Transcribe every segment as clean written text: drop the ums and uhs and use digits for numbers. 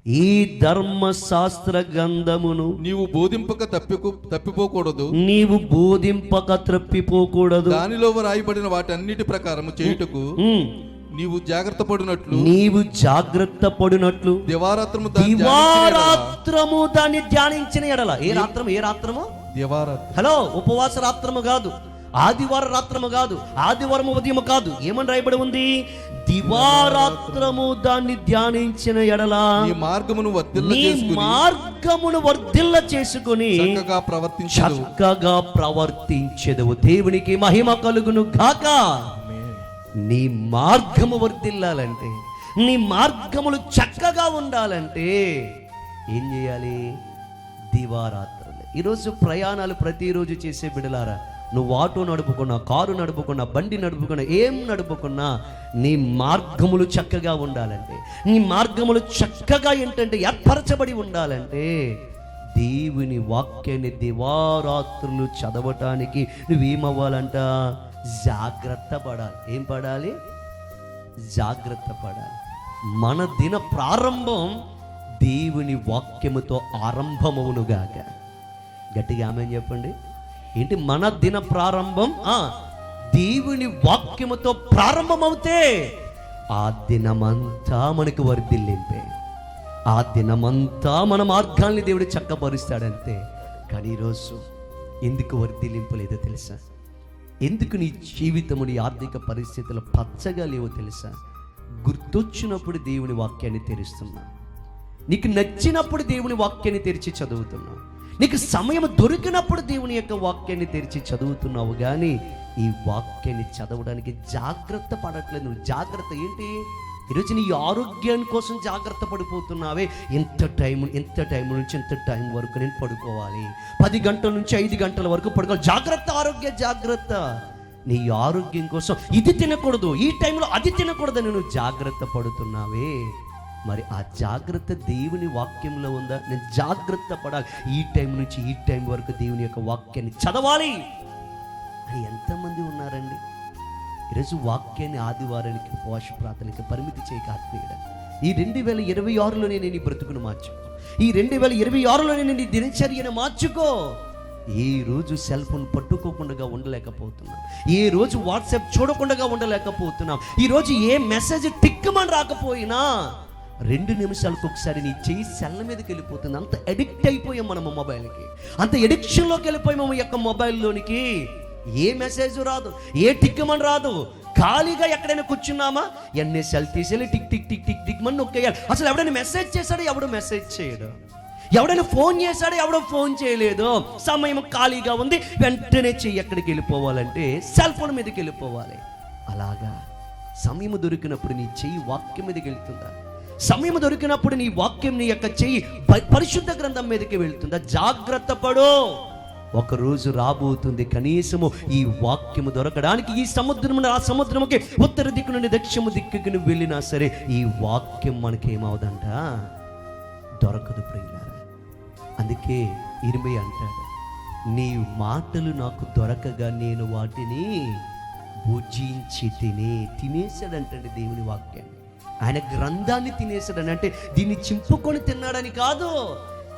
ఈ ధర్మశాస్త్ర గ్రంథమును నీవు బోధింపక తప్పిపోకూడదు, నీవు బోధింపక తప్పిపోకూడదు. దానిలో రాయబడిన వాటన్నిటి ప్రకారము చేయుటకు నీవు జాగ్రత్త పడినట్లు దివారాత్రము దాన్ని ధ్యానించిన ఎడల. ఏ రాత్రము? దివారాత్రం. హలో, ఉపవాస రాత్రము కాదు, ఆదివార రాత్రము కాదు, ఆదివారం ఉదయం కాదు. ఏమని రాయబడి ఉంది? దివారాత్రము దాన్ని ధ్యానించిన ఎడల నీ మార్గమును వర్ధిల్ల చేసుకుని చక్కగా ప్రవర్తించెదవు. దేవునికి మహిమ కలుగును గాక. నీ మార్గము వర్ధిల్లాలంటే, నీ మార్గములు చక్కగా ఉండాలంటే ఏం చేయాలి? దివారాత్రులు. ఈరోజు ప్రయాణాలు ప్రతిరోజు చేసే బిడలారా, నువ్వు ఆటో నడుపుకున్నా, కారు నడుపుకున్నా, బండి నడుపుకున్నా, ఏం నడుపుకున్నా నీ మార్గములు చక్కగా ఉండాలంటే, నీ మార్గములు చక్కగా ఏంటంటే ఏర్పరచబడి ఉండాలంటే దేవుని వాక్యాన్ని దివారాత్రులు చదవటానికి నువ్వేమవ్వాలంట? జాగ్రత్త పడాలి. ఏం పడాలి? జాగ్రత్త పడాలి. మన దిన ప్రారంభం దేవుని వాక్యముతో ఆరంభమవునుగాక. గట్టిగా ఆమేన్ చెప్పండి. ఏంటి? మన దిన ప్రారంభం దేవుని వాక్యముతో ప్రారంభమవుతే ఆ దినమంతా మనకు వర్ధిల్లింపే, ఆ దినమంతా మన మార్గాల్ని దేవుడు చక్కపరుస్తాడంతే. కానీ ఈరోజు ఎందుకు వర్ధిల్లింపలేదో తెలుసా? ఎందుకు నీ జీవితము, నీ ఆర్థిక పరిస్థితులు పచ్చగా లేవో తెలుసా? గుర్తొచ్చినప్పుడు దేవుని వాక్యాన్ని తెరుస్తున్నా, నీకు నచ్చినప్పుడు దేవుని వాక్యాన్ని తెరిచి చదువుతున్నావు, నీకు సమయం దొరికినప్పుడు దేవుని యొక్క వాక్యాన్ని తెరిచి చదువుతున్నావు. కానీ ఈ వాక్యాన్ని చదవడానికి జాగ్రత్త పడట్లేదు. నువ్వు జాగ్రత్త ఏంటి? ఈరోజు నీ ఆరోగ్యాన్ని కోసం జాగ్రత్త పడిపోతున్నావే. ఎంత టైం నుంచి ఎంత టైం వరకు నేను పడుకోవాలి, 10 గంటల నుంచి 5 గంటల వరకు పడుకోవాలి. జాగ్రత్త, ఆరోగ్య జాగ్రత్త. నీ ఆరోగ్యం కోసం ఇది తినకూడదు, ఈ టైంలో అది తినకూడదని నువ్వు జాగ్రత్త పడుతున్నావే. మరి ఆ జాగ్రత్త దేవుని వాక్యంలో ఉందా? నేను జాగ్రత్త పడాలి, ఈ టైం నుంచి ఈ టైం వరకు దేవుని యొక్క వాక్యాన్ని చదవాలి అని ఎంతమంది ఉన్నారండి? ఈరోజు వాక్యాన్ని ఆదివారానికి, ఉపవాస ప్రార్థనకి పరిమితి చేయక ఆత్మీయుడా, ఈ 2026లోనే నేను ఈ బ్రతుకును మార్చుకో. ఈ 2026లోనే నేను ఈ దినచర్యను మార్చుకో. ఏ రోజు సెల్ ఫోన్ పట్టుకోకుండా ఉండలేకపోతున్నాం, ఏ రోజు వాట్సాప్ చూడకుండా ఉండలేకపోతున్నాం, ఈ రోజు ఏ మెసేజ్ టిక్కమని రాకపోయినా 2 నిమిషాలకు ఒకసారి నీ చెయ్యి సెల్ల మీదకి వెళ్ళిపోతుంది. అంత అడిక్ట్ అయిపోయాం మనము మొబైల్కి, అంత ఎడిక్షన్లోకి వెళ్ళిపోయాము ఈ యొక్క మొబైల్లోనికి. ఏ మెసేజ్ రాదు, ఏ టిక్కమని రాదు. ఖాళీగా ఎక్కడైనా కూర్చున్నామా, ఎన్ని సెల్ తీసేయాలి, tick tick tick tick tick మని నొక్కేయాలి. అసలు ఎవడైనా మెసేజ్ చేశాడో ఎవడో మెసేజ్ చేయడు, ఎవడైనా ఫోన్ చేశాడో ఎవడో ఫోన్ చేయలేదు. సమయం ఖాళీగా ఉంది, వెంటనే చెయ్యి ఎక్కడికి వెళ్ళిపోవాలంటే సెల్ ఫోన్ మీదకి వెళ్ళిపోవాలి. అలాగా సమయం దొరికినప్పుడు నీ చెయ్యి వాక్యం మీదకి వెళ్తుందా? సమయం దొరికినప్పుడు నీ వాక్యం, నీ యొక్క చెయ్యి పరిశుద్ధ గ్రంథం మీదకి వెళ్తుందా? జాగ్రత్త పడు. ఒకరోజు రాబోతుంది, కనీసము ఈ వాక్యము దొరకడానికి ఈ సముద్రము, ఆ సముద్రముకి ఉత్తర దిక్కు నుండి దక్షిణ దిక్కుకి నువ్వు వెళ్ళినా సరే ఈ వాక్యం మనకేమవుదంట? దొరకదు ప్రియులారా. అందుకే ఇర్మీయా అంటాడు, నీ మాటలు నాకు దొరకగా నేను వాటిని భుజించి తినేసాడంటండి దేవుని వాక్యాన్ని. ఆయన గ్రంథాన్ని తినేసాడని అంటే దీన్ని చింపుకొని తిన్నాడని కాదు,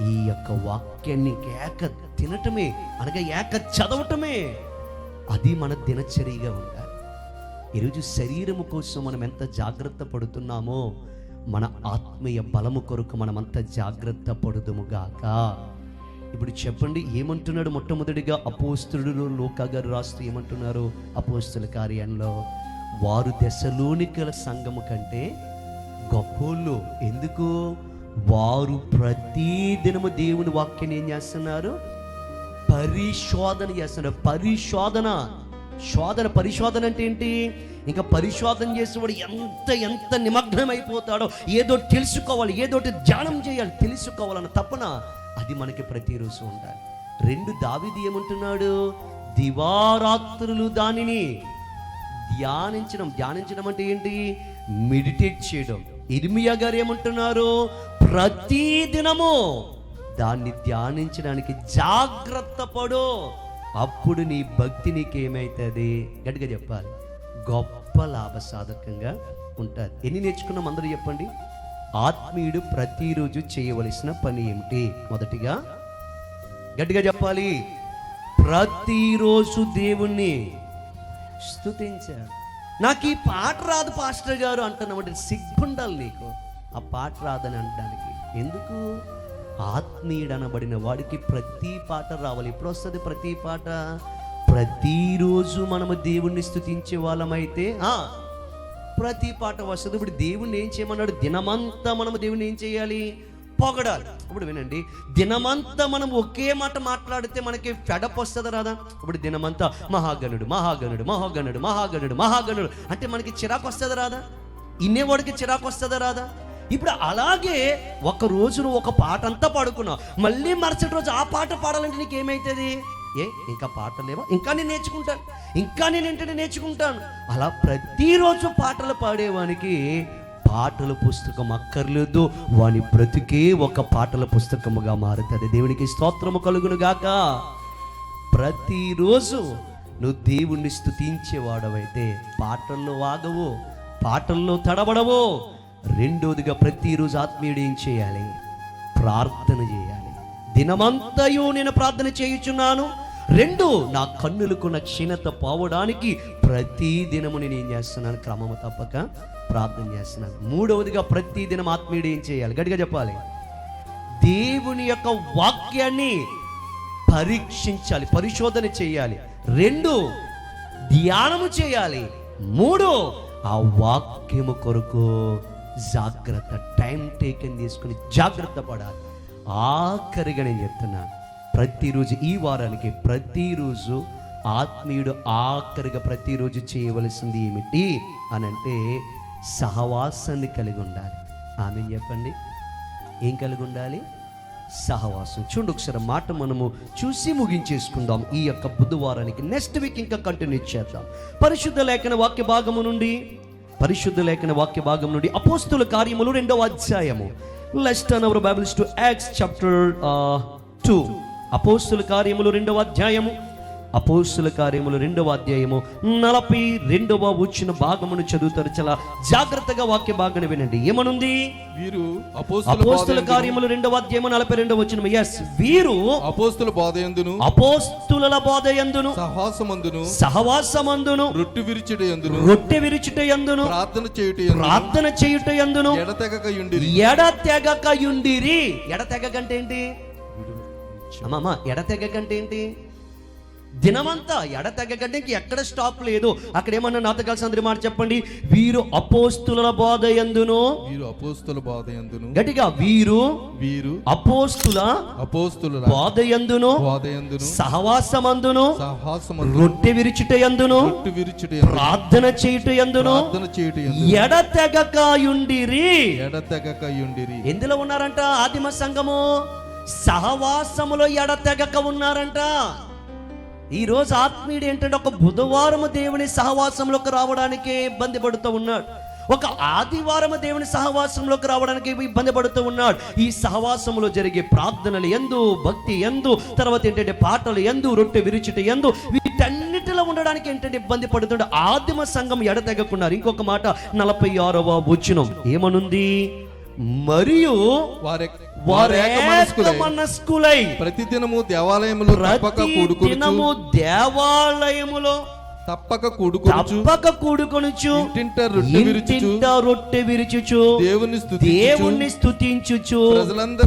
ఈ యొక్క వాక్యాన్ని ఏక తినటమే, అనగా ఏక చదవటమే. అది మన దినచర్యగా ఉండాలి. ఈరోజు శరీరము కోసం మనం ఎంత జాగ్రత్త పడుతున్నామో మన ఆత్మీయ బలము కొరకు మనం అంత జాగ్రత్త పడుదుముగాక. ఇప్పుడు చెప్పండి, ఏమంటున్నాడు? మొట్టమొదటిగా అపోస్తలుడు లూకా గారు రాస్తూ ఏమంటున్నారు? అపోస్తల కార్యంలో, వారు దెసలోనికల సంఘము కంటే గొప్పోళ్ళు. ఎందుకు? వారు ప్రతి దినము దేవుని వాక్యాన్ని ఏం చేస్తున్నారు? పరిశోధన చేస్తున్నారు. పరిశోధన అంటే ఏంటి? ఇంకా పరిశోధన చేసేవాడు ఎంత నిమగ్నం అయిపోతాడో, ఏదో తెలుసుకోవాలి, ఏదోటి ధ్యానం చేయాలి, తెలుసుకోవాలన్న తపన అది మనకి ప్రతిరోజు ఉండాలి. 2 దావీదు ఏమంటున్నాడు? దివారాత్రులు దానిని ధ్యానించడం అంటే ఏంటి? మెడిటేట్ చేయడం. ఇర్మీయా గారు ఏమంటున్నారు? ప్రతి దినము దాన్ని ధ్యానించడానికి జాగ్రత్త పడు. అప్పుడు నీ భక్తి నీకేమైతుంది? గట్టిగా చెప్పాలి, గొప్ప లాభసాధకంగా ఉంటుంది. ఎన్ని నేర్చుకున్నాం అందరూ చెప్పండి? ఆత్మీయుడు ప్రతిరోజు చేయవలసిన పని ఏమిటి? మొదటిగా గట్టిగా చెప్పాలి, ప్రతిరోజు దేవుణ్ణి స్తుతించాడు. నాకు ఈ పాట రాదు పాస్టర్ గారు అంటున్నామంటే సిగ్గుండాలి నీకు. ఆ పాట రాదని అనడానికి ఎందుకు? ఆత్మీయుడు అనబడిన వాడికి ప్రతి పాట రావాలి. ఎప్పుడు వస్తుంది ప్రతి పాట? ప్రతిరోజు మనము దేవుణ్ణి స్తుతించే వాళ్ళమైతే ప్రతి పాట వస్తుంది. ఇప్పుడు దేవుణ్ణి ఏం చేయమన్నాడు? దినమంతా మనము దేవుణ్ణి ఏం చేయాలి? పొగడాలి. ఇప్పుడు వినండి, దినమంతా మనం ఒకే మాట మాట్లాడితే మనకి ఫెడప్ వస్తుంది రాదా? ఇప్పుడు దినమంతా మహాగణుడు మహాగణుడు మహాగణుడు మహాగణుడు మహాగణుడు అంటే మనకి చిరాకు వస్తుంది రాదా? ఇన్నేవాడికి చిరాకు వస్తుందా రాదా? ఇప్పుడు అలాగే ఒక రోజు ఒక పాట అంతా పాడుకున్నావు, మళ్ళీ మరుసటి రోజు ఆ పాట పాడాలంటే నీకు ఏమవుతుంది? ఇంకా పాటలు లేవా? ఇంకా నేను నేర్చుకుంటాను, ఇంకా నేను ఏంటంటే నేర్చుకుంటాను. అలా ప్రతిరోజు పాటలు పాడేవానికి పాటల పుస్తకం అక్కర్లేదు, వాని బ్రతుకే ఒక పాటల పుస్తకముగా మారుతుంది. దేవునికి స్తోత్రము కలుగును గాక. ప్రతిరోజు నువ్వు దేవుణ్ణి స్తుతించేవాడవైతే పాటల్లో వాగవు, పాటల్లో తడబడవు. రెండోదిగా ప్రతిరోజు ఆత్మీయుడు ఏం చేయాలి? ప్రార్థన చేయాలి. దినమంతయు నేను ప్రార్థన చేయుచున్నాను. రెండు, నా కన్నులకున్న క్షీణత పోవడానికి ప్రతి దినము నేను ఏం చేస్తున్నాను? క్రమము తప్పక ప్రార్థన చేస్తున్నాను. మూడవదిగా ప్రతి దినం ఆత్మీయుడు ఏం చేయాలి? గట్టిగా చెప్పాలి, దేవుని యొక్క వాక్యాన్ని పరీక్షించాలి, పరిశోధన చేయాలి. రెండు, ధ్యానము చేయాలి. మూడు, ఆ వాక్యము కొరకు జాగ్రత్త, టైం టేకన్ తీసుకుని జాగ్రత్త పడాలి. ఆఖరిగా నేను చెప్తున్నాను, ప్రతిరోజు ఈ వారానికి ప్రతిరోజు ఆత్మీయుడు ఆఖరిగా ప్రతిరోజు చేయవలసింది ఏమిటి అని అంటే సహవాసాన్ని కలిగి ఉండాలి. ఆమెన్ చెప్పండి. ఏం కలిగి ఉండాలి? సహవాసం. చూడండి ఒకసారి మాట మనము చూసి ముగించేసుకుందాం ఈ యొక్క బుధవారానికి. నెక్స్ట్ వీక్ ఇంకా కంటిన్యూ చేద్దాం. పరిశుద్ధ లేఖన వాక్య భాగము నుండి అపోస్తుల కార్యములు 2వ అధ్యాయము. Let's turn our Bibles to Acts chapter 2. అపోస్తుల కార్యములు 2వ అధ్యాయము. 42వ వచ్చిన భాగమును చదువుతారు. చాలా జాగ్రత్తగా వాక్య భాగాన్ని వినండి. ఏమనుంది? వీరు అపోస్తుల కార్యములు 2వ అధ్యాయము 42వ వచనం. yes, వీరు అపోస్తుల బోధయందును సహవాసమందును రొట్టె విరుచుటయందును ప్రార్థన చేయుటయందును ఎడతెగకయుండిరి. ఎడతెగకంటే ఏంటి అమ్మమ్మ? ఎడతెగకంటే ఏంటి? దినమంతా ఎడతెగకంటే ఎక్కడ స్టాప్ లేదు. అక్కడ ఏమన్నా నాతో కలిసి అందరి మాట చెప్పండి. వీరు అపోస్తుల బోధయందును, గట్టిగా వీరు అపోస్తుల బోధయందును సహవాసమందును రొట్టె విరుచుటయందును ప్రార్థన చేయుటయందును ఎడతెగకయుండిరి. ఎందులో ఉన్నారంట? ఆదిమ సంఘము సహవాసములో ఎడతెగక ఉన్నారంట. ఈరోజు ఆత్మీయుడు ఏంటంటే ఒక బుధవారము దేవుని సహవాసంలోకి రావడానికి ఇబ్బంది పడుతూ ఉన్నాడు, ఒక ఆదివారము దేవుని సహవాసంలోకి రావడానికి ఇబ్బంది పడుతూ ఉన్నాడు. ఈ సహవాసంలో జరిగే ప్రార్థనలు ఎందు, భక్తి ఎందు, తర్వాత ఏంటంటే పాటలు ఎందు, రొట్టె విరుచుట ఎందు, వీటన్నిటిలో ఉండడానికి ఏంటంటే ఇబ్బంది పడుతుండే ఆదిమ సంఘం ఎడతెగకున్నారు. ఇంకొక మాట 46వ వచనం ఏమనుంది? మరియు మనస్కులై ప్రతిదినము దేవాలయములో తప్పక కూడుకొనుచు ఇంటింట రొట్టె విరుచుచు దేవుని స్తుతించుచు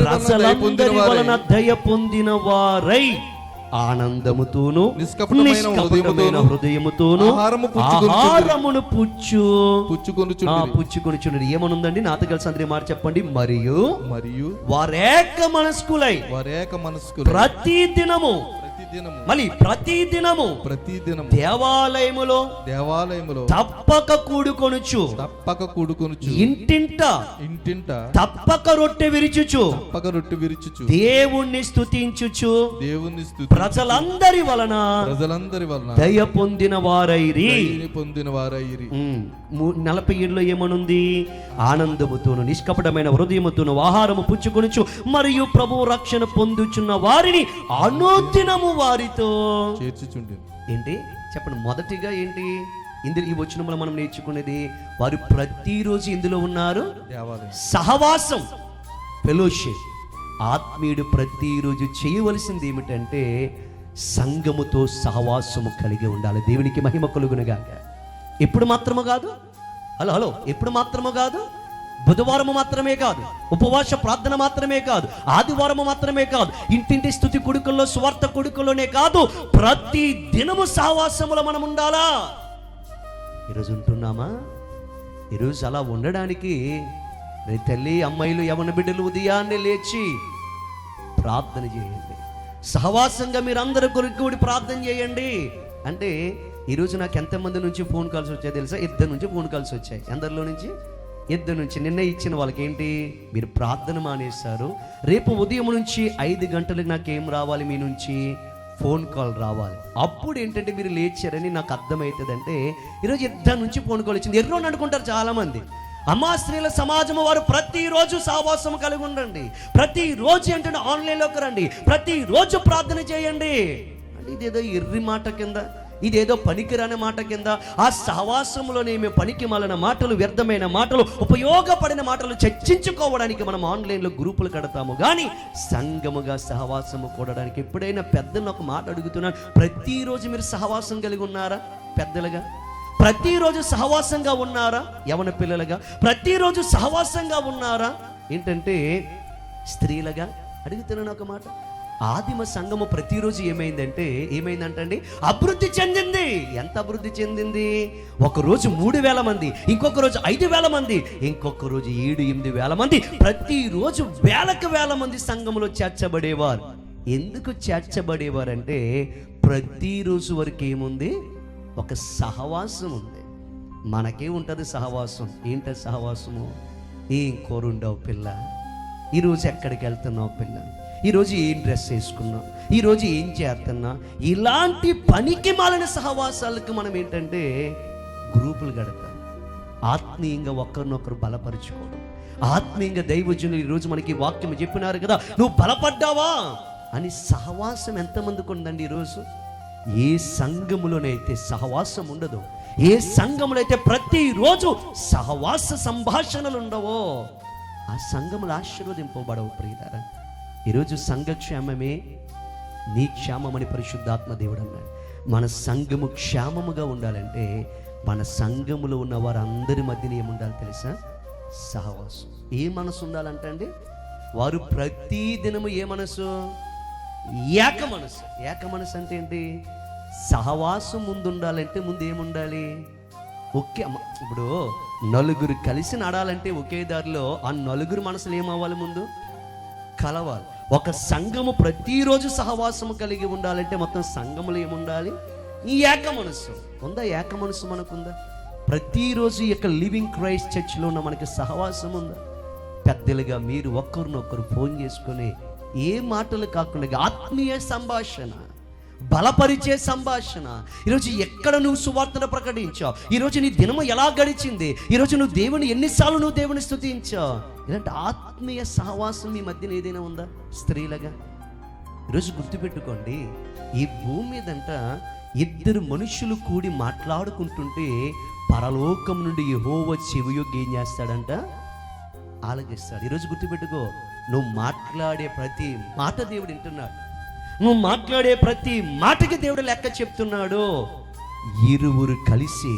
ప్రజలందరి వలన దయ పొందిన వారై ఆనందముతోను నిష్కపటమైన హృదయముతోను ఆహారమును పుచ్చుకొనుచుండి. ఏమనుందండి? నాతో కలిసి అందరి మాట చెప్పండి. మరియు వారేక మనస్కులై ప్రతి దినము మళ్ళీ ప్రతిదినము దేవాలయములో తప్పక కూడుకొనుచు ఇంటింట తప్పక రొట్టె విరుచుచు దేవుణ్ణి స్తుతించుచు ప్రజలందరి వలన దయ పొందిన వారైరి. 47లో ఏమనుంది? ఆనందముతోను నిష్కపటమైన హృదయముతోను ఆహారము పుచ్చుకొనుచు మరియు ప్రభు రక్షణ పొందుచున్న వారిని అనుదినము వారితో చేర్చుచుండెను. ఏంటి చెప్పండి? మొదటిగా ఏంటి? ఇందులో ఈ వచనంలో మనం నేర్చుకునేది, వారు ప్రతిరోజు ఇందులో ఉన్నారు, దేవాలయం సహవాసం, ఫెలోషిప్. ఆత్మీయుడు ప్రతిరోజు చేయవలసింది ఏమిటంటే సంఘముతో సహవాసము కలిగి ఉండాలి. దేవునికి మహిమ కలుగునుగాక. ఎప్పుడు మాత్రము కాదు, హలో ఎప్పుడు మాత్రము కాదు, బుధవారము మాత్రమే కాదు, ఉపవాస ప్రార్థన మాత్రమే కాదు, ఆదివారము మాత్రమే కాదు, ఇంటింటి స్తుతి కొడుకుల్లో సువార్త కొడుకుల్లోనే కాదు, ప్రతి దినము సహవాసములో మనం ఉండాలా. ఈరోజు ఉంటున్నామా? ఈరోజు అలా ఉండడానికి తల్లి, అమ్మాయిలు, యవన బిడ్డలు ఉదయాన్నే లేచి ప్రార్థన చేయండి. సహవాసంగా మీరు అందరూ కూడి ప్రార్థన చేయండి. అంటే ఈరోజు నాకు ఎంతమంది నుంచి ఫోన్ కాల్స్ వచ్చాయి తెలుసా? 2 నుంచి ఫోన్ కాల్స్ వచ్చాయి. అందరిలో నుంచి 2 నుంచి. నిన్న ఇచ్చిన వాళ్ళకి ఏంటి, మీరు ప్రార్థన మానేశారు, రేపు ఉదయం నుంచి 5 గంటలకు నాకేం రావాలి, మీ నుంచి ఫోన్ కాల్ రావాలి. అప్పుడు ఏంటంటే మీరు లేచారని నాకు అర్థమవుతుంది. అంటే ఈరోజు 2 నుంచి ఫోన్ కాల్ వచ్చింది. ఎర్రోని అనుకుంటారు చాలామంది. అమ్మా స్త్రీల సమాజము వారు ప్రతిరోజు సహవాసం కలిగి ఉండండి, ప్రతిరోజు ఏంటంటే ఆన్లైన్లోకి రండి, ప్రతిరోజు ప్రార్థన చేయండి. అంటే ఇదేదో ఎర్రి మాట కింద, ఇదేదో పనికిరాని మాట కింద, ఆ సహవాసంలోనేమి పనికి మాలిన మాటలు, వ్యర్థమైన మాటలు, ఉపయోగపడిన మాటలు చర్చించుకోవడానికి మనం ఆన్లైన్లో గ్రూపులు కడతాము. కానీ సంఘముగా సహవాసము కూడడానికి ఎప్పుడైనా పెద్దలను ఒక మాట అడుగుతున్నాను, ప్రతిరోజు మీరు సహవాసం కలిగి ఉన్నారా? పెద్దలుగా ప్రతిరోజు సహవాసంగా ఉన్నారా? యవన పిల్లలుగా ప్రతిరోజు సహవాసంగా ఉన్నారా? ఏంటంటే స్త్రీలుగా అడుగుతున్నాను ఒక మాట. ఆదిమ సంఘము ప్రతిరోజు ఏమైందంటే అభివృద్ధి చెందింది. ఎంత అభివృద్ధి చెందింది? ఒకరోజు 3,000 మంది, ఇంకొక రోజు 5,000 మంది, ఇంకొక రోజు 7,000-8,000 మంది, ప్రతిరోజు వేల మంది సంఘములో చేర్చబడేవారు. ఎందుకు చేర్చబడేవారంటే ప్రతిరోజు వరకు ఏముంది, ఒక సహవాసం ఉంది. మనకే ఉంటుంది సహవాసం. ఏంట సహవాసము? ఏం కోరుండవు పిల్ల, ఈరోజు ఎక్కడికి వెళ్తున్నావు పిల్ల, ఈరోజు ఏం డ్రెస్ వేసుకున్నావు, ఈరోజు ఏం చేస్తున్నా, ఇలాంటి పనికి మాలిన సహవాసాలకు మనం ఏంటంటే గ్రూపులు కడతాం. ఆత్మీయంగా ఒకరినొకరు బలపరుచుకోవడం, ఆత్మీయంగా దైవజనులు ఈరోజు మనకి వాక్యం చెప్పినారు కదా, నువ్వు బలపడ్డావా అని. సహవాసం ఎంతమందికి ఉందండి ఈరోజు? ఏ సంఘములోనైతే సహవాసం ఉండదో, ఏ సంఘములో అయితే ప్రతిరోజు సహవాస సంభాషణలు ఉండవో, ఆ సంఘములు ఆశీర్వదింపబడవు. ప్రియులారా, ఈరోజు సంఘక్షేమమే నీ క్షేమమని పరిశుద్ధాత్మ దేవుడు అన్నాడు. మన సంఘము క్షేమముగా ఉండాలంటే మన సంఘములో ఉన్న వారందరి మధ్యన ఏముండాలి తెలుసా? సహవాసం. ఏ మనసు ఉండాలంటే అండి, వారు ప్రతి దినము ఏ మనసు? ఏక మనసు. ఏక మనసు అంటే ఏంటి? సహవాసం ముందు ఉండాలంటే ముందు ఏముండాలి? ఒకే. ఇప్పుడు నలుగురు కలిసి నడాలంటే ఒకే దారిలో ఆ నలుగురు మనసులు ఏమవ్వాలి? ముందు కలవాలి. ఒక సంఘము ప్రతిరోజు సహవాసము కలిగి ఉండాలంటే మొత్తం సంఘములో ఏముండాలి? ఈ ఏక మనసు ఉందా? ఏక మనసు మనకుందా? ప్రతిరోజు ఈ యొక్క లివింగ్ క్రైస్ట్ చర్చ్లో ఉన్న మనకి సహవాసం ఉందా? పెద్దలుగా మీరు ఒకరినొకరు ఫోన్ చేసుకుని ఏ మాటలు కాకుండా ఆత్మీయ సంభాషణ, బలపరిచే సంభాషణ. ఈరోజు ఎక్కడ నువ్వు సువార్తను ప్రకటించావు, ఈరోజు నీ దినము ఎలా గడిచింది, ఈరోజు నువ్వు దేవుని ఎన్నిసార్లు నువ్వు దేవుని స్తుతించావు, ఇలాంటి ఆత్మీయ సహవాసం మీ మధ్యన ఏదైనా ఉందా? స్త్రీలుగా ఈరోజు గుర్తుపెట్టుకోండి, ఈ భూమి మీదంట 2 మనుషులు కూడి మాట్లాడుకుంటుంటే పరలోకం నుండి యెహోవా చెవియొగ్గి ఏం చేస్తాడంట? ఆలకిస్తాడు. ఈరోజు గుర్తుపెట్టుకో, నువ్వు మాట్లాడే ప్రతి మాట దేవుడు వింటున్నాడు. నువ్వు మాట్లాడే ప్రతి మాటకి దేవుడు లెక్క చెప్తున్నాడు. ఇరువురు కలిసి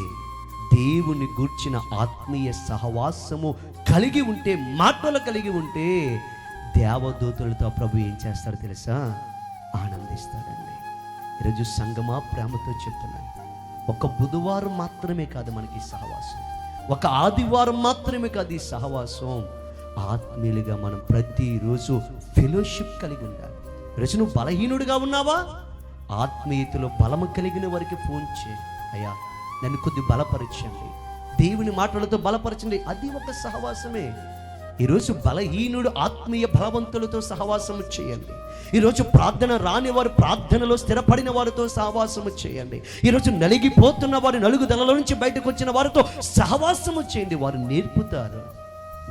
దేవుని గూర్చిన ఆత్మీయ సహవాసము కలిగి ఉంటే, మాటలు కలిగి ఉంటే దేవదూతలతో ప్రభు ఏం చేస్తాడు తెలుసా? ఆనందిస్తాడండి. ఈరోజు సంగమా ప్రేమతో చెప్తున్నాను, ఒక బుధవారం మాత్రమే కాదు మనకి సహవాసం, ఒక ఆదివారం మాత్రమే కాదు ఈ సహవాసం. ఆత్మీయులుగా మనం ప్రతిరోజు ఫెలోషిప్ కలిగి ఉండాలి. ఈరోజు నువ్వు బలహీనుడిగా ఉన్నావా? ఆత్మీయతలో బలము కలిగిన వారికి ఫోన్ చేయి, అయ్యా నన్ను కొద్ది బలపరచండి, దేవుని మాటలతో బలపరచండి. అది ఒక సహవాసమే. ఈరోజు బలహీనుడు ఆత్మీయ బలవంతులతో సహవాసము చేయండి. ఈరోజు ప్రార్థన రాని వారు ప్రార్థనలో స్థిరపడిన వారితో సహవాసము చేయండి. ఈరోజు నలిగిపోతున్న వారు, నలుగుదల నుంచి బయటకు వచ్చిన వారితో సహవాసము చేయండి. వారు నేర్పుతారు,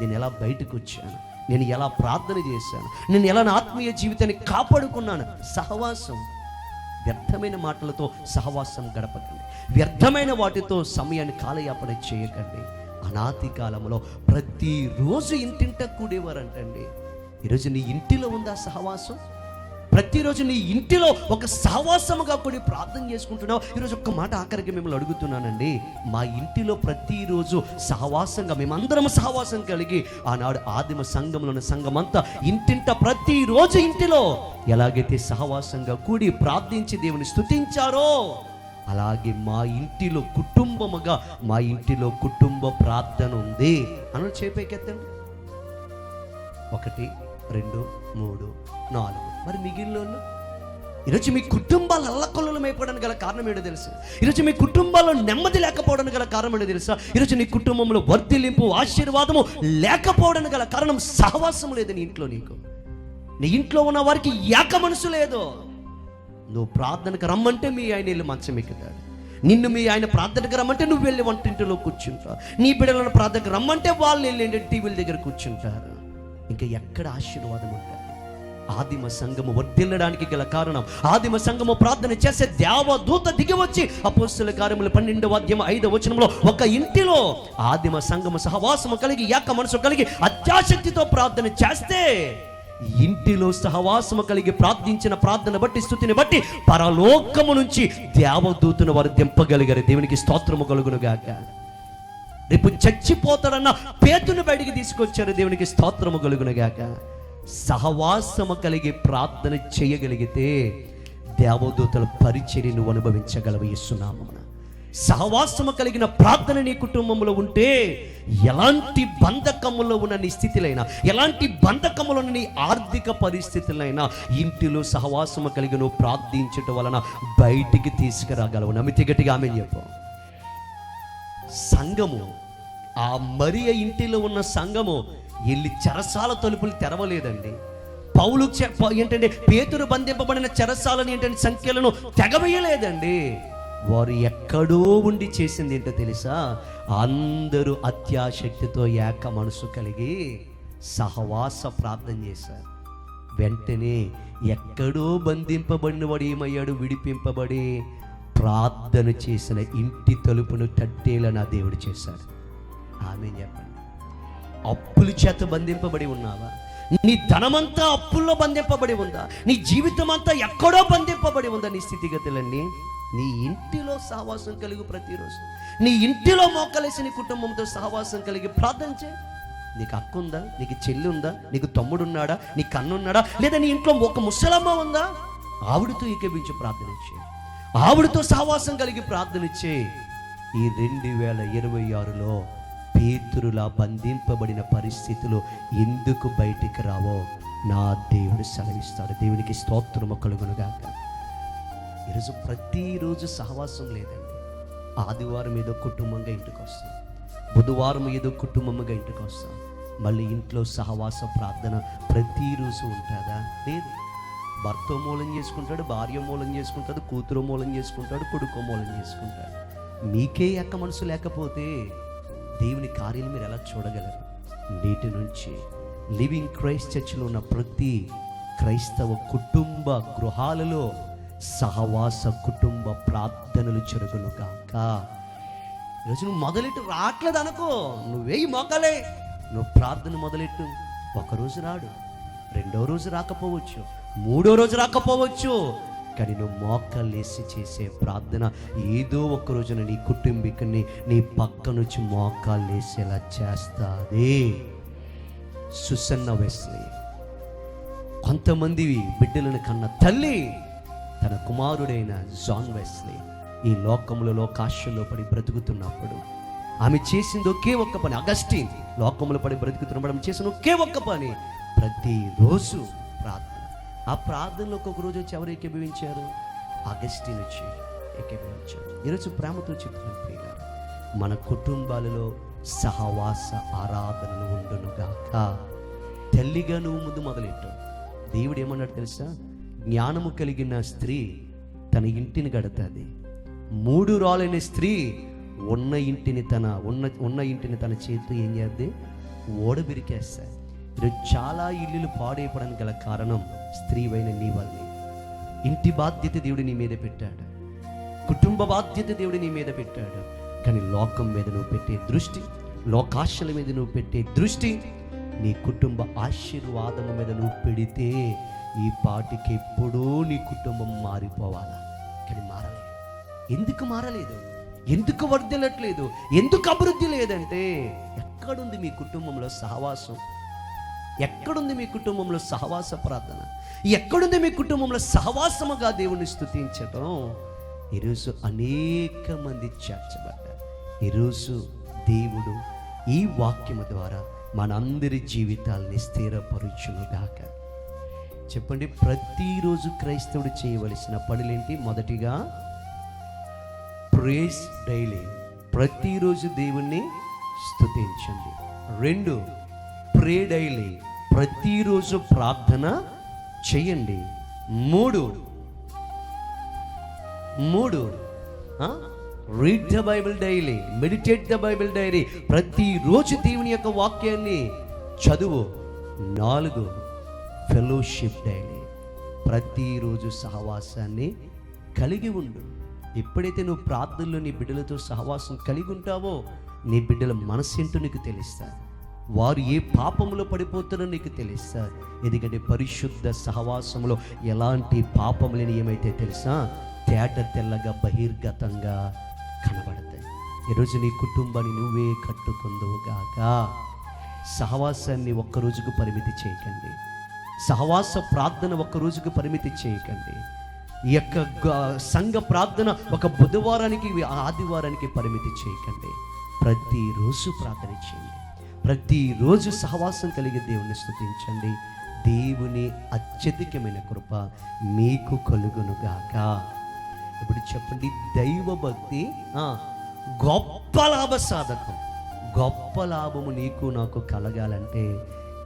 నేను ఎలా బయటకు వచ్చాను, నేను ఎలా ప్రార్థన చేశాను, నేను ఎలా నా ఆత్మీయ జీవితాన్ని కాపాడుకున్నాను. సహవాసం. వ్యర్థమైన మాటలతో సహవాసం గడపకండి, వ్యర్థమైన వాటితో సమయాన్ని కాలయాపన చేయకండి. అనాది కాలంలో ప్రతిరోజు ఇంటింట కూడేవారంటండి. ఈరోజు నీ ఇంటిలో ఉందా సహవాసం? ప్రతిరోజు నీ ఇంటిలో ఒక సహవాసముగా కూడి ప్రార్థన చేసుకుంటున్నావు. ఈరోజు ఒక్క మాట ఆఖరికి మిమ్మల్ని అడుగుతున్నానండి. మా ఇంటిలో ప్రతిరోజు సహవాసంగా మేమందరం సహవాసం కలిగి ఆనాడు ఆదిమ సంఘంలో ఉన్న సంఘం అంతా ఇంటింట ప్రతిరోజు ఇంటిలో ఎలాగైతే సహవాసంగా కూడి ప్రార్థించి దేవుని స్తుతించారో అలాగే మా ఇంటిలో కుటుంబముగా మా ఇంటిలో కుటుంబ ప్రార్థన ఉంది అని చేపేకెత్తండి. 1 2 3 4. మరి మిగిలిన ఈరోజు మీ కుటుంబాలు అల్లకొల్లలం అయిపోవడానికి గల కారణం ఏంటో తెలుసా? ఈరోజు మీ కుటుంబాల్లో నెమ్మది లేకపోవడానికి గల కారణం ఏంటో తెలుసా? ఈరోజు నీ కుటుంబంలో వర్ధిల్లింపు ఆశీర్వాదము లేకపోవడానికి గల కారణం సహవాసం లేదు నీ ఇంట్లో. నీ ఇంట్లో ఉన్న వారికి ఏక మనసు లేదు. నువ్వు ప్రార్థనకు రమ్మంటే మీ ఆయన వెళ్ళి మంచం ఎక్కుతాడు, నిన్ను మీ ఆయన ప్రార్థనకు రమ్మంటే నువ్వు వెళ్ళి వంటింటిలో కూర్చుంటావు, నీ బిడ్డలను ప్రార్థనకు రమ్మంటే వాళ్ళు వెళ్ళి టీవీల దగ్గర కూర్చుంటారు. ఇంకా ఎక్కడ ఆశీర్వాదం ఉంటుంది? ఆదిమ సంఘము వర్ధిల్లడానికి గల కారణం, ఆదిమ సంఘము ప్రార్థన చేసే దేవదూత దిగి వచ్చి అపోస్తలుల కార్యములు 12వ అధ్యాయం 5వ వచనంలో ఒక ఇంటిలో ఆదిమ సంఘము సహవాసము కలిగి ఏక మనసు కలిగి అత్యాశక్తితో ప్రార్థన చేస్తే ఇంటిలో సహవాసము కలిగి ప్రార్థించిన ప్రార్థన బట్టి స్తుతిని బట్టి పరలోకము నుంచి దేవదూతను వారు దింపగలిగారు. దేవునికి స్తోత్రము కలుగును గాక. రేపు చచ్చిపోతాడన్న పేతును బయటికి తీసుకొచ్చారు. దేవునికి స్తోత్రము కలుగును గాక. సహవాసము కలిగి ప్రార్థన చేయగలిగితే దేవదూతల పరిచర్య నువ్వు అనుభవించగలవు యేసునామమున. సహవాసము కలిగిన ప్రార్థన నీ కుటుంబంలో ఉంటే ఎలాంటి బంధకములో ఉన్న నీ స్థితిలైనా, ఎలాంటి బంధకములో ఉన్న నీ ఆర్థిక పరిస్థితులైనా ఇంటిలో సహవాసము కలిగి నువ్వు ప్రార్థించటం వలన బయటికి తీసుకురాగలవు. నమ్మితే గట్టిగా ఆమేన్ చెప్పు. సంఘము, ఆ మరియ ఇంటిలో ఉన్న సంఘము వెళ్ళి చెరసాల తలుపులు తెరవలేదండి. పౌలు ఏంటంటే పేతురు బంధింపబడిన చెరసాలని ఏంటంటే సంఖ్యలను తెగవేయలేదండి. వారు ఎక్కడో ఉండి చేసింది ఏంటో తెలుసా? అందరూ అత్యాశక్తితో ఏక మనసు కలిగి సహవాస ప్రార్థన చేశారు. వెంటనే ఎక్కడో బంధింపబడిన వాడు ఏమయ్యాడు? విడిపింపబడి ప్రార్థన చేసిన ఇంటి తలుపును తట్టేలా నా దేవుడు చేశాడు. ఆమేన్ చెప్పండి. అప్పుల చేత బంధింపబడి ఉన్నావా? నీ ధనమంతా అప్పుల్లో బంధింపబడి ఉందా? నీ జీవితం అంతా ఎక్కడో బంధింపబడి ఉందా? నీ స్థితిగతులన్నీ నీ ఇంటిలో సహవాసం కలిగి ప్రతిరోజు నీ ఇంటిలో మోకలేసి నీ కుటుంబంతో సహవాసం కలిగి ప్రార్థన చేయి. నీకు అక్క ఉందా? నీకు చెల్లి ఉందా? నీకు తమ్ముడు ఉన్నాడా? నీ కన్నున్నాడా? లేదా నీ ఇంట్లో ఒక ముసలమ్మ ఉందా? ఆవిడతో ఏకీభించి ప్రార్థన చేయి. ఆవిడతో సహవాసం కలిగి ప్రార్థన చేయి. ఈ 2026లో పేతురులా బంధింపబడిన పరిస్థితులు ఎందుకు బయటికి రావో నా దేవుడు సెలవిస్తాడు. దేవునికి స్తోత్రము కలుగును గాక. ఈరోజు ప్రతిరోజు సహవాసం లేదండి. ఆదివారం ఏదో కుటుంబంగా ఇంటికి వస్తాం, బుధవారం ఏదో కుటుంబంగా ఇంటికి వస్తాం. మళ్ళీ ఇంట్లో సహవాస ప్రార్థన ప్రతిరోజు ఉంటుందా? లేదు. భర్త మూలం చేసుకుంటాడు, భార్య మూలం చేసుకుంటాడు, కూతురు మూలం చేసుకుంటాడు, కొడుకు మూలం చేసుకుంటాడు. మీకే ఎక్క మనసు లేకపోతే దేవుని కార్యాలు మీరు ఎలా చూడగలరు? నేటి నుంచి లివింగ్ క్రైస్ట్ చర్చ్లో ఉన్న ప్రతి క్రైస్తవ కుటుంబ గృహాలలో సహవాస కుటుంబ ప్రార్థనలు జరుగును గాక. ఈరోజు నువ్వు మొదలెట్టు రావట్లేదు అనుకో, నువ్వేయి మొక్కలే, నువ్వు ప్రార్థన మొదలెట్టు. ఒకరోజు రాడు, 2వ రోజు రాకపోవచ్చు, 3వ రోజు రాకపోవచ్చు, కానీ నువ్వు మోకాళ్ళేసి చేసే ప్రార్థన ఏదో ఒక రోజున నీ కుటుంబీకుని నీ పక్క నుంచి మోకాళ్ళేసేలా చేస్తాది. సుసన్న వెస్లీ కొంతమంది బిడ్డలను కన్న తల్లి తన కుమారుడైన జాన్ వెస్లీ ఈ లోకములో లోకాశల్లో పడి బ్రతుకుతున్నప్పుడు ఆమె చేసింది ఒకే ఒక్క పని. అగస్టిన్ లోకములో పడి బ్రతుకుతున్నప్పుడు ఆమె చేసిన ఒకే ఒక్క పని, ప్రతిరోజు ప్రార్థన. ఆ ప్రార్థనలో ఒక్కొక్క రోజు వచ్చి ఎవరు ఏకీభవించారు? అగస్టిన్ వచ్చి ఏకీభవించారు. ఈరోజు ప్రేమతో చెప్తున్నాను ప్రియులారా, మన కుటుంబాలలో సహవాస ఆరాధనలు ఉండునుగాక. తల్లిగా నువ్వు ముందు మొదలెట్టావు. దేవుడు ఏమన్నాడు తెలుసా? జ్ఞానము కలిగిన స్త్రీ తన ఇంటిని కడతాది, 3 రాళ్ళైన స్త్రీ ఉన్న ఇంటిని తన చేతితో ఏం చేద్ది? ఓడబిరికేస్తాయి. ఈరోజు చాలా ఇల్లులు పాడైపోవడానికి గల కారణం స్త్రీవైన నీ వల్లే. ఇంటి బాధ్యత దేవుడు నీ మీద పెట్టాడు, కుటుంబ బాధ్యత దేవుడు నీ మీద పెట్టాడు. కానీ లోకం మీద నువ్వు పెట్టే దృష్టి, లోకాశల మీద నువ్వు పెట్టే దృష్టి, నీ కుటుంబ ఆశీర్వాదము మీద నువ్వు పెడితే ఈ పాటికి ఎప్పుడూ నీ కుటుంబం మారిపోవాలా. కానీ మారలేదు. ఎందుకు మారలేదు? ఎందుకు వర్ధిల్లట్లేదు? ఎందుకు అభివృద్ధి లేదంటే ఎక్కడుంది మీ కుటుంబంలో సహవాసం? ఎక్కడుంది మీ కుటుంబంలో సహవాస ప్రార్థన? ఎక్కడుంది మీ కుటుంబంలో సహవాసముగా దేవుని స్తుతించడం? ఈరోజు అనేక మంది చేర్చబడ్డారు. ఈరోజు దేవుడు ఈ వాక్యము ద్వారా మనందరి జీవితాల్ని స్థిరపరుచునుగాక. చెప్పండి, ప్రతిరోజు క్రైస్తవుడు చేయవలసిన పనులేంటి? మొదటిగా ప్రేస్ డైలీ, ప్రతిరోజు దేవుణ్ణి స్తుతించండి. 2, ప్రే డైలీ, ప్రతిరోజు ప్రార్థన చేయండి. 3 read the Bible daily, meditate the Bible diary, ప్రతిరోజు దేవుని యొక్క వాక్యాన్ని చదువు. 4 ఫెలోషిప్ డైలీ, ప్రతిరోజు సహవాసాన్ని కలిగి ఉండు. ఎప్పుడైతే నువ్వు ప్రార్థనలో నీ బిడ్డలతో సహవాసం కలిగి ఉంటావో నీ బిడ్డల మనసేంటో నీకు తెలుస్తారు. వారు ఏ పాపంలో పడిపోతారో నీకు తెలుస్తారు. ఎందుకంటే పరిశుద్ధ సహవాసంలో ఎలాంటి పాపం లేని ఏమైతే తెలుసా, తేట తెల్లగా బహిర్గతంగా కనబడతాయి. ఈరోజు నీ కుటుంబాన్ని నువ్వే కట్టుకుందువుగాక. సహవాసాన్ని ఒక్కరోజుకు పరిమితి చేయకండి. సహవాస ప్రార్థన ఒక్కరోజుకు పరిమితి చేయకండి. ఈ యొక్క సంఘ ప్రార్థన ఒక బుధవారానికి ఆదివారానికి పరిమితి చేయకండి. ప్రతిరోజు ప్రార్థన చేయండి. ప్రతిరోజు సహవాసం కలిగి దేవుని స్తుతించండి. దేవుని అత్యధికమైన కృప మీకు కలుగునుగాక. ఇప్పుడు చెప్పండి, దైవ భక్తి గొప్ప లాభ సాధకం. గొప్ప లాభము నీకు నాకు కలగాలంటే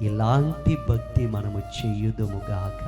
ఇలాంటి భక్తి మనము చేయుదుముగాక.